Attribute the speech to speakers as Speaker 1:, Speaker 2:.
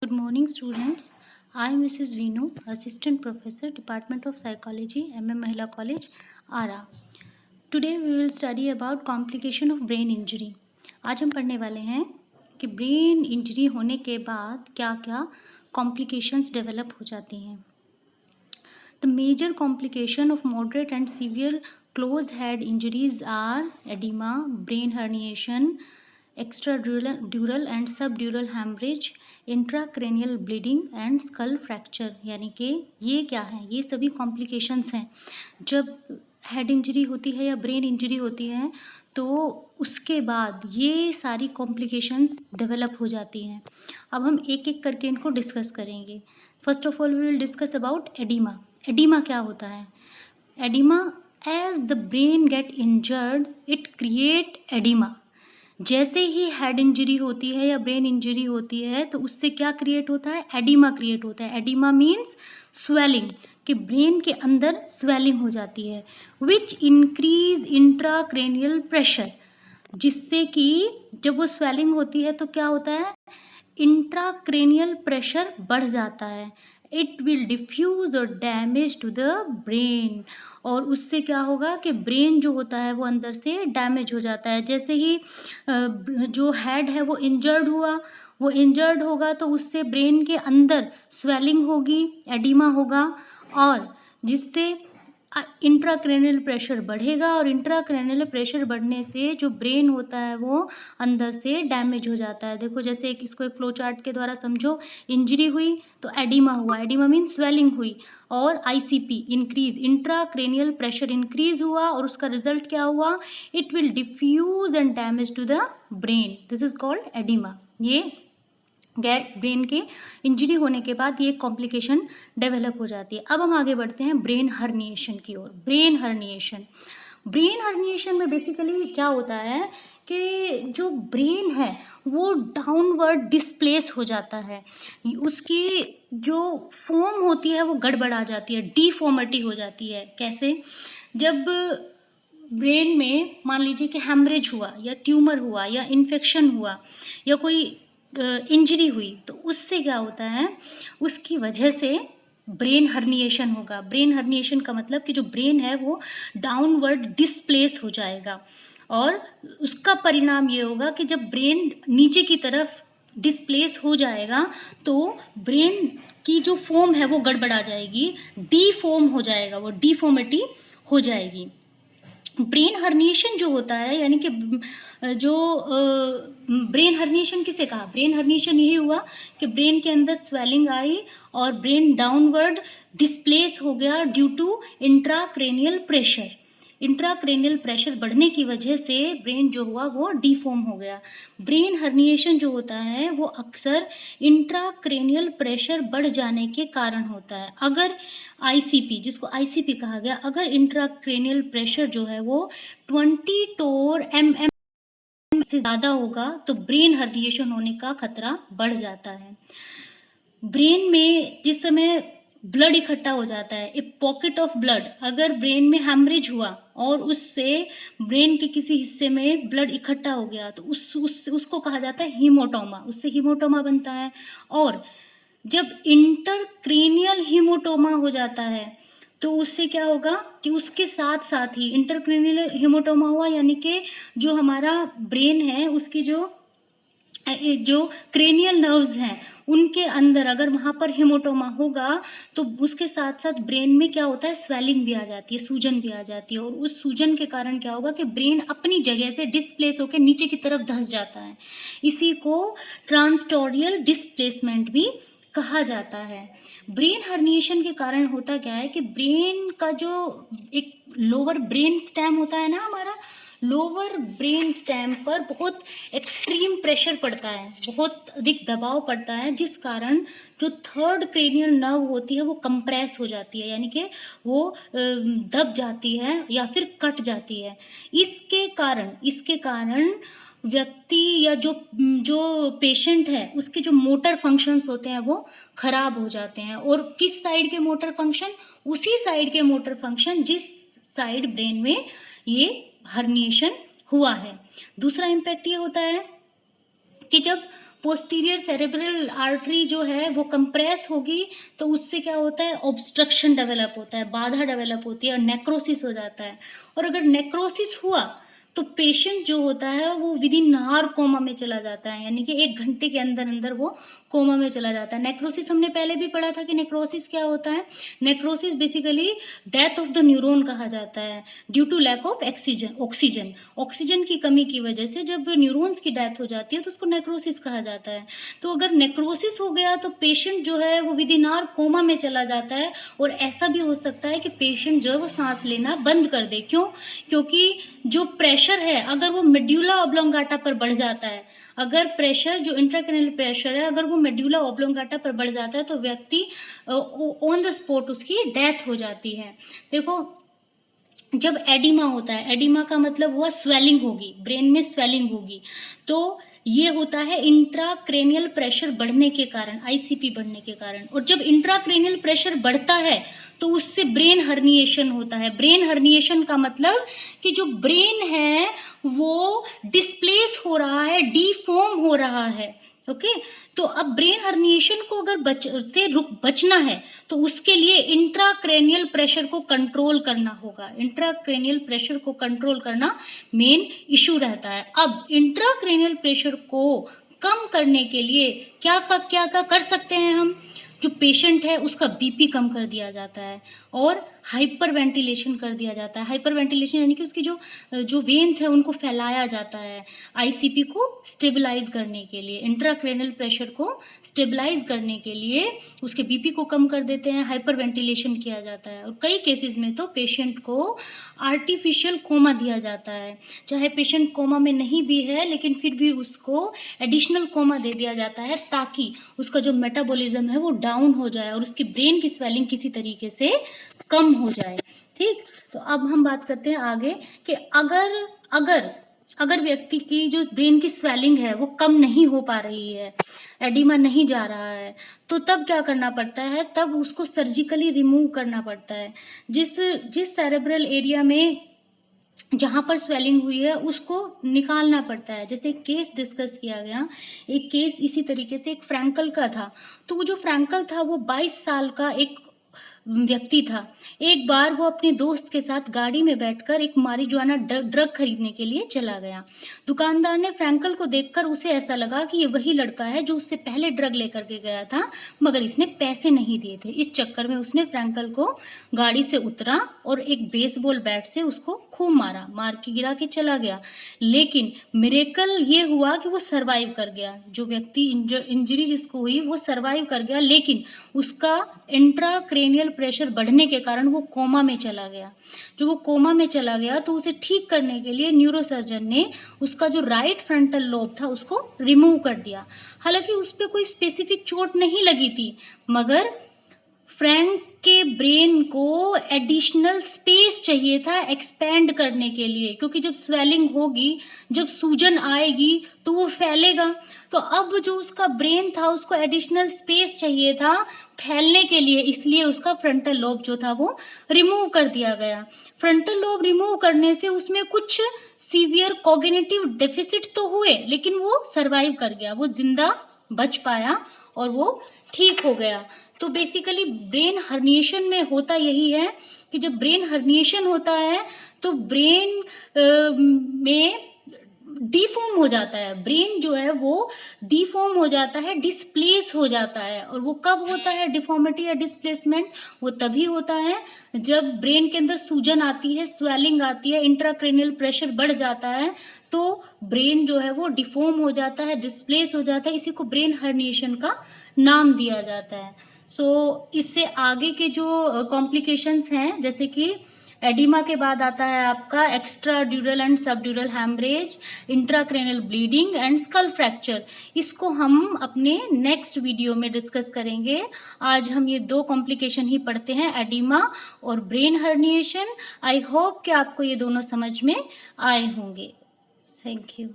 Speaker 1: Good morning, students. I am Mrs. Vinu, Assistant Professor, Department of Psychology, MM Mahila College, Ara. Today we will study about complication of brain injury. आज हम पढ़ने वाले हैं कि brain injury होने के बाद क्या क्या कॉम्प्लिकेशंस डेवलप हो जाती हैं. The major complication of moderate and severe closed head injuries are edema, brain herniation, extradural and subdural hemorrhage, intracranial bleeding and skull fracture. यानी कि ये क्या है, ये सभी कॉम्प्लिकेशंस हैं. जब हेड इंजरी होती है या ब्रेन इंजरी होती है तो उसके बाद ये सारी कॉम्प्लिकेशंस डेवलप हो जाती हैं. अब हम एक एक करके इनको डिस्कस करेंगे. First of all we will discuss about edema. Edema क्या होता है? Edema, as the brain get injured it create edema. जैसे ही हेड इंजरी होती है या ब्रेन इंजरी होती है तो उससे क्या क्रिएट होता है? एडिमा क्रिएट होता है. एडिमा मीन्स स्वेलिंग, कि ब्रेन के अंदर स्वेलिंग हो जाती है, विच इंक्रीज इंट्राक्रैनियल प्रेशर. जिससे कि जब वो स्वेलिंग होती है तो क्या होता है? इंट्राक्रैनियल प्रेशर बढ़ जाता है. इट विल डिफ्यूज और डैमेज टू द ब्रेन. और उससे क्या होगा कि ब्रेन जो होता है वो अंदर से डैमेज हो जाता है. जैसे ही जो हेड है वो इंजर्ड होगा तो उससे ब्रेन के अंदर स्वेलिंग होगी, एडिमा होगा, और जिससे इंट्राक्रैनियल प्रेशर बढ़ेगा. और इंट्राक्रैनियल प्रेशर बढ़ने से जो ब्रेन होता है वो अंदर से डैमेज हो जाता है. देखो, जैसे इसको एक फ्लो चार्ट के द्वारा समझो. इंजरी हुई तो एडिमा हुआ, एडिमा मीन्स स्वेलिंग हुई, और ICP increase, intracranial pressure increase हुआ, और उसका रिजल्ट क्या हुआ? It will diffuse and damage to the brain. This is called edema. ये ब्रेन के इंजरी होने के बाद ये कॉम्प्लिकेशन डेवलप हो जाती है. अब हम आगे बढ़ते हैं ब्रेन हर्निएशन की ओर. ब्रेन हर्निएशन में बेसिकली क्या होता है कि जो ब्रेन है वो डाउनवर्ड डिस्प्लेस हो जाता है. उसकी जो फॉर्म होती है वो गड़बड़ा जाती है, डिफॉर्मिटी हो जाती है. कैसे? जब ब्रेन में मान लीजिए कि हेमरेज हुआ या ट्यूमर हुआ या इन्फेक्शन हुआ या कोई इंजरी हुई तो उससे क्या होता है? उसकी वजह से ब्रेन हर्निएशन होगा. ब्रेन हर्निएशन का मतलब कि जो ब्रेन है वो डाउनवर्ड डिस्प्लेस हो जाएगा, और उसका परिणाम ये होगा कि जब ब्रेन नीचे की तरफ डिस्प्लेस हो जाएगा तो ब्रेन की जो फॉर्म है वो गड़बड़ा जाएगी, डीफॉर्म हो जाएगा, वो डिफॉर्मिटी हो जाएगी. ब्रेन हर्निएशन जो होता है, यानी कि जो ब्रेन हर्निएशन किसे कहा? ब्रेन हर्निएशन यही हुआ कि ब्रेन के अंदर स्वेलिंग आई और ब्रेन डाउनवर्ड डिस्प्लेस हो गया due to intracranial pressure. Intracranial pressure बढ़ने की वजह से ब्रेन जो हुआ वो डिफॉर्म हो गया. ब्रेन हर्निएशन जो होता है वो अक्सर इंट्राक्रैनियल प्रेशर बढ़ जाने के कारण होता है. अगर आईसीपी, जिसको आईसीपी कहा गया, अगर इंट्राक्रैनियल प्रेशर जो है वो 20 टोर mm से ज़्यादा होगा तो ब्रेन हर्निएशन होने का खतरा बढ़ जाता है. ब्रेन में जिस समय ब्लड इकट्ठा हो जाता है, ए पॉकेट ऑफ ब्लड, अगर ब्रेन में हेमरेज हुआ और उससे ब्रेन के किसी हिस्से में ब्लड इकट्ठा हो गया तो उसको कहा जाता है हीमोटोमा. उससे हीमोटोमा बनता है. और जब इंटरक्रेनियल हीमोटोमा हो जाता है तो उससे क्या होगा कि उसके साथ साथ ही इंटरक्रेनियल हीमोटोमा हुआ, यानी कि जो हमारा ब्रेन है उसकी जो क्रेनियल नर्व्स हैं उनके अंदर अगर वहाँ पर हीमोटोमा होगा तो उसके साथ साथ ब्रेन में क्या होता है? स्वेलिंग भी आ जाती है, सूजन भी आ जाती है. और उस सूजन के कारण क्या होगा कि ब्रेन अपनी जगह से डिस्प्लेस होकर नीचे की तरफ धंस जाता है. इसी को ट्रांसटोरियल डिस्प्लेसमेंट भी कहा जाता है. ब्रेन हर्निएशन के कारण होता क्या है कि ब्रेन का जो एक लोअर ब्रेन स्टेम होता है ना, हमारा लोअर ब्रेन स्टेम पर बहुत एक्सट्रीम प्रेशर पड़ता है, बहुत अधिक दबाव पड़ता है, जिस कारण जो थर्ड क्रेनियल नर्व होती है वो कंप्रेस हो जाती है, यानी कि वो दब जाती है या फिर कट जाती है. इसके कारण व्यक्ति या जो पेशेंट है उसके जो मोटर फंक्शंस होते हैं वो खराब हो जाते हैं. और किस साइड के मोटर फंक्शन? उसी साइड के मोटर फंक्शन जिस साइड ब्रेन में ये हर्निएशन हुआ है. दूसरा इम्पैक्ट ये होता है कि जब पोस्टीरियर सेरेब्रल आर्टरी जो है वो कंप्रेस होगी, तो उससे क्या होता है, ऑब्स्ट्रक्शन डेवलप होता है, बाधा डेवलप होती है और नेक्रोसिस हो जाता है। और अगर नेक्रोसिस हुआ तो पेशेंट जो होता है वो विद इन आवर कोमा में चला जाता है, यानी कि 1 घंटे के अंदर अंदर वो कोमा में चला जाता है। नेक्रोसिस हमने पहले भी पढ़ा था कि नेक्रोसिस क्या होता है। Necrosis basically death of the neuron कहा जाता है due to lack of oxygen. Oxygen की कमी की वजह से जब न्यूरॉन्स की डेथ हो जाती है तो उसको नेक्रोसिस कहा जाता है। तो अगर नेक्रोसिस हो गया तो पेशेंट जो है वो विद इन आवर कोमा में चला जाता है, और ऐसा भी हो सकता है कि पेशेंट जो है वो सांस लेना बंद कर दे। क्यों? क्योंकि जो प्रेशर है अगर वो मेड्यूला ऑब्लोंगाटा पर बढ़ जाता है, अगर प्रेशर जो इंट्राक्रैनियल प्रेशर है अगर वो मेड्यूला ऑब्लोंगाटा पर बढ़ जाता है तो व्यक्ति ऑन द स्पॉट उसकी डेथ हो जाती है। देखो, जब एडिमा होता है, एडिमा का मतलब हुआ स्वेलिंग होगी, ब्रेन में स्वेलिंग होगी, तो ये होता है इंट्राक्रेनियल प्रेशर बढ़ने के कारण, आईसीपी बढ़ने के कारण। और जब इंट्राक्रेनियल प्रेशर बढ़ता है तो उससे ब्रेन हर्निएशन होता है। ब्रेन हर्निएशन का मतलब कि जो ब्रेन है वो डिस्प्लेस हो रहा है, डीफॉर्म हो रहा है। ओके, तो अब ब्रेन हर्निएशन को अगर बचना है तो उसके लिए इंट्राक्रेनियल प्रेशर को कंट्रोल करना होगा। इंट्राक्रेनियल प्रेशर को कंट्रोल करना मेन इशू रहता है। अब इंट्राक्रेनियल प्रेशर को कम करने के लिए क्या कर सकते हैं हम? जो पेशेंट है उसका बीपी कम कर दिया जाता है और हाइपर वेंटिलेशन कर दिया जाता है। हाइपर वेंटिलेशन यानी कि उसकी जो वेन्स है उनको फैलाया जाता है आईसीपी को स्टेबलाइज करने के लिए, इंट्राक्रेनियल प्रेशर को स्टेबलाइज करने के लिए उसके बीपी को कम कर देते हैं, हाइपर वेंटिलेशन किया जाता है। और कई केसेस में तो पेशेंट को आर्टिफिशियल कोमा दिया जाता है, चाहे पेशेंट कोमा में नहीं भी है लेकिन फिर भी उसको एडिशनल कोमा दे दिया जाता है ताकि उसका जो मेटाबॉलिज्म है वो डाउन हो जाए और उसकी ब्रेन की स्वेलिंग किसी तरीके से कम हो जाए। ठीक, तो अब हम बात करते हैं आगे कि अगर व्यक्ति की जो ब्रेन की स्वेलिंग है वो कम नहीं हो पा रही है, एडिमा नहीं जा रहा है, तो तब क्या करना पड़ता है? तब उसको सर्जिकली रिमूव करना पड़ता है। जिस सेरेब्रल एरिया में जहाँ पर स्वेलिंग हुई है उसको निकालना पड़ता है। जैसे एक केस डिस्कस किया गया, एक केस इसी तरीके से एक फ्रैंकल का था। तो वो जो फ्रैंकल था वो 22 साल का एक व्यक्ति था। एक बार वो अपने दोस्त के साथ गाड़ी में बैठकर एक मारिजुआना ड्रग खरीदने के लिए चला गया। दुकानदार ने फ्रैंकल को देखकर उसे ऐसा लगा कि ये वही लड़का है जो उससे पहले ड्रग लेकर के गया था, मगर इसने पैसे नहीं दिए थे। इस चक्कर में उसने फ्रैंकल को गाड़ी से उतरा और एक बेसबॉल बैट से उसको खूब मार के गिरा के चला गया। लेकिन मिरेकल ये हुआ कि वो सर्वाइव कर गया। जो व्यक्ति इंजरी जिसको हुई वो सर्वाइव कर गया, लेकिन उसका इंट्राक्रेनियल प्रेशर बढ़ने के कारण वो कोमा में चला गया। जो वो कोमा में चला गया तो उसे ठीक करने के लिए न्यूरोसर्जन ने उसका जो राइट फ्रंटल लोब था उसको रिमूव कर दिया। हालांकि उस पर कोई स्पेसिफिक चोट नहीं लगी थी, मगर फ्रैंक के ब्रेन को एडिशनल स्पेस चाहिए था एक्सपेंड करने के लिए, क्योंकि जब स्वेलिंग होगी, जब सूजन आएगी तो वो फैलेगा। तो अब जो उसका ब्रेन था उसको एडिशनल स्पेस चाहिए था फैलने के लिए, इसलिए उसका फ्रंटल लोब जो था वो रिमूव कर दिया गया। फ्रंटल लोब रिमूव करने से उसमें कुछ सीवियर कॉग्निटिव डेफिसिट तो हुए, लेकिन वो सर्वाइव कर गया, वो जिंदा बच पाया और वो ठीक हो गया। तो बेसिकली ब्रेन हर्निएशन में होता यही है कि जब ब्रेन हर्निएशन होता है तो ब्रेन में डीफॉर्म हो जाता है, ब्रेन जो है वो डीफॉर्म हो जाता है, डिस्प्लेस हो जाता है। और वो कब होता है डिफॉर्मिटी या डिस्प्लेसमेंट? वो तभी होता है जब ब्रेन के अंदर सूजन आती है, स्वेलिंग आती है, इंट्राक्रेनियल प्रेशर बढ़ जाता है, तो ब्रेन जो है वो डिफॉर्म हो जाता है, डिस्प्लेस हो जाता है। इसी को ब्रेन हर्निएशन का नाम दिया जाता है। इससे आगे के जो कॉम्प्लिकेशंस हैं, जैसे कि एडिमा के बाद आता है आपका extra ड्यूरल and subdural haemorrhage, intracranial bleeding and skull fracture. इसको हम अपने नेक्स्ट वीडियो में डिस्कस करेंगे। आज हम ये 2 कॉम्प्लिकेशन ही पढ़ते हैं, एडिमा और ब्रेन हर्निएशन। आई होप कि आपको ये दोनों समझ में आए होंगे। Thank you.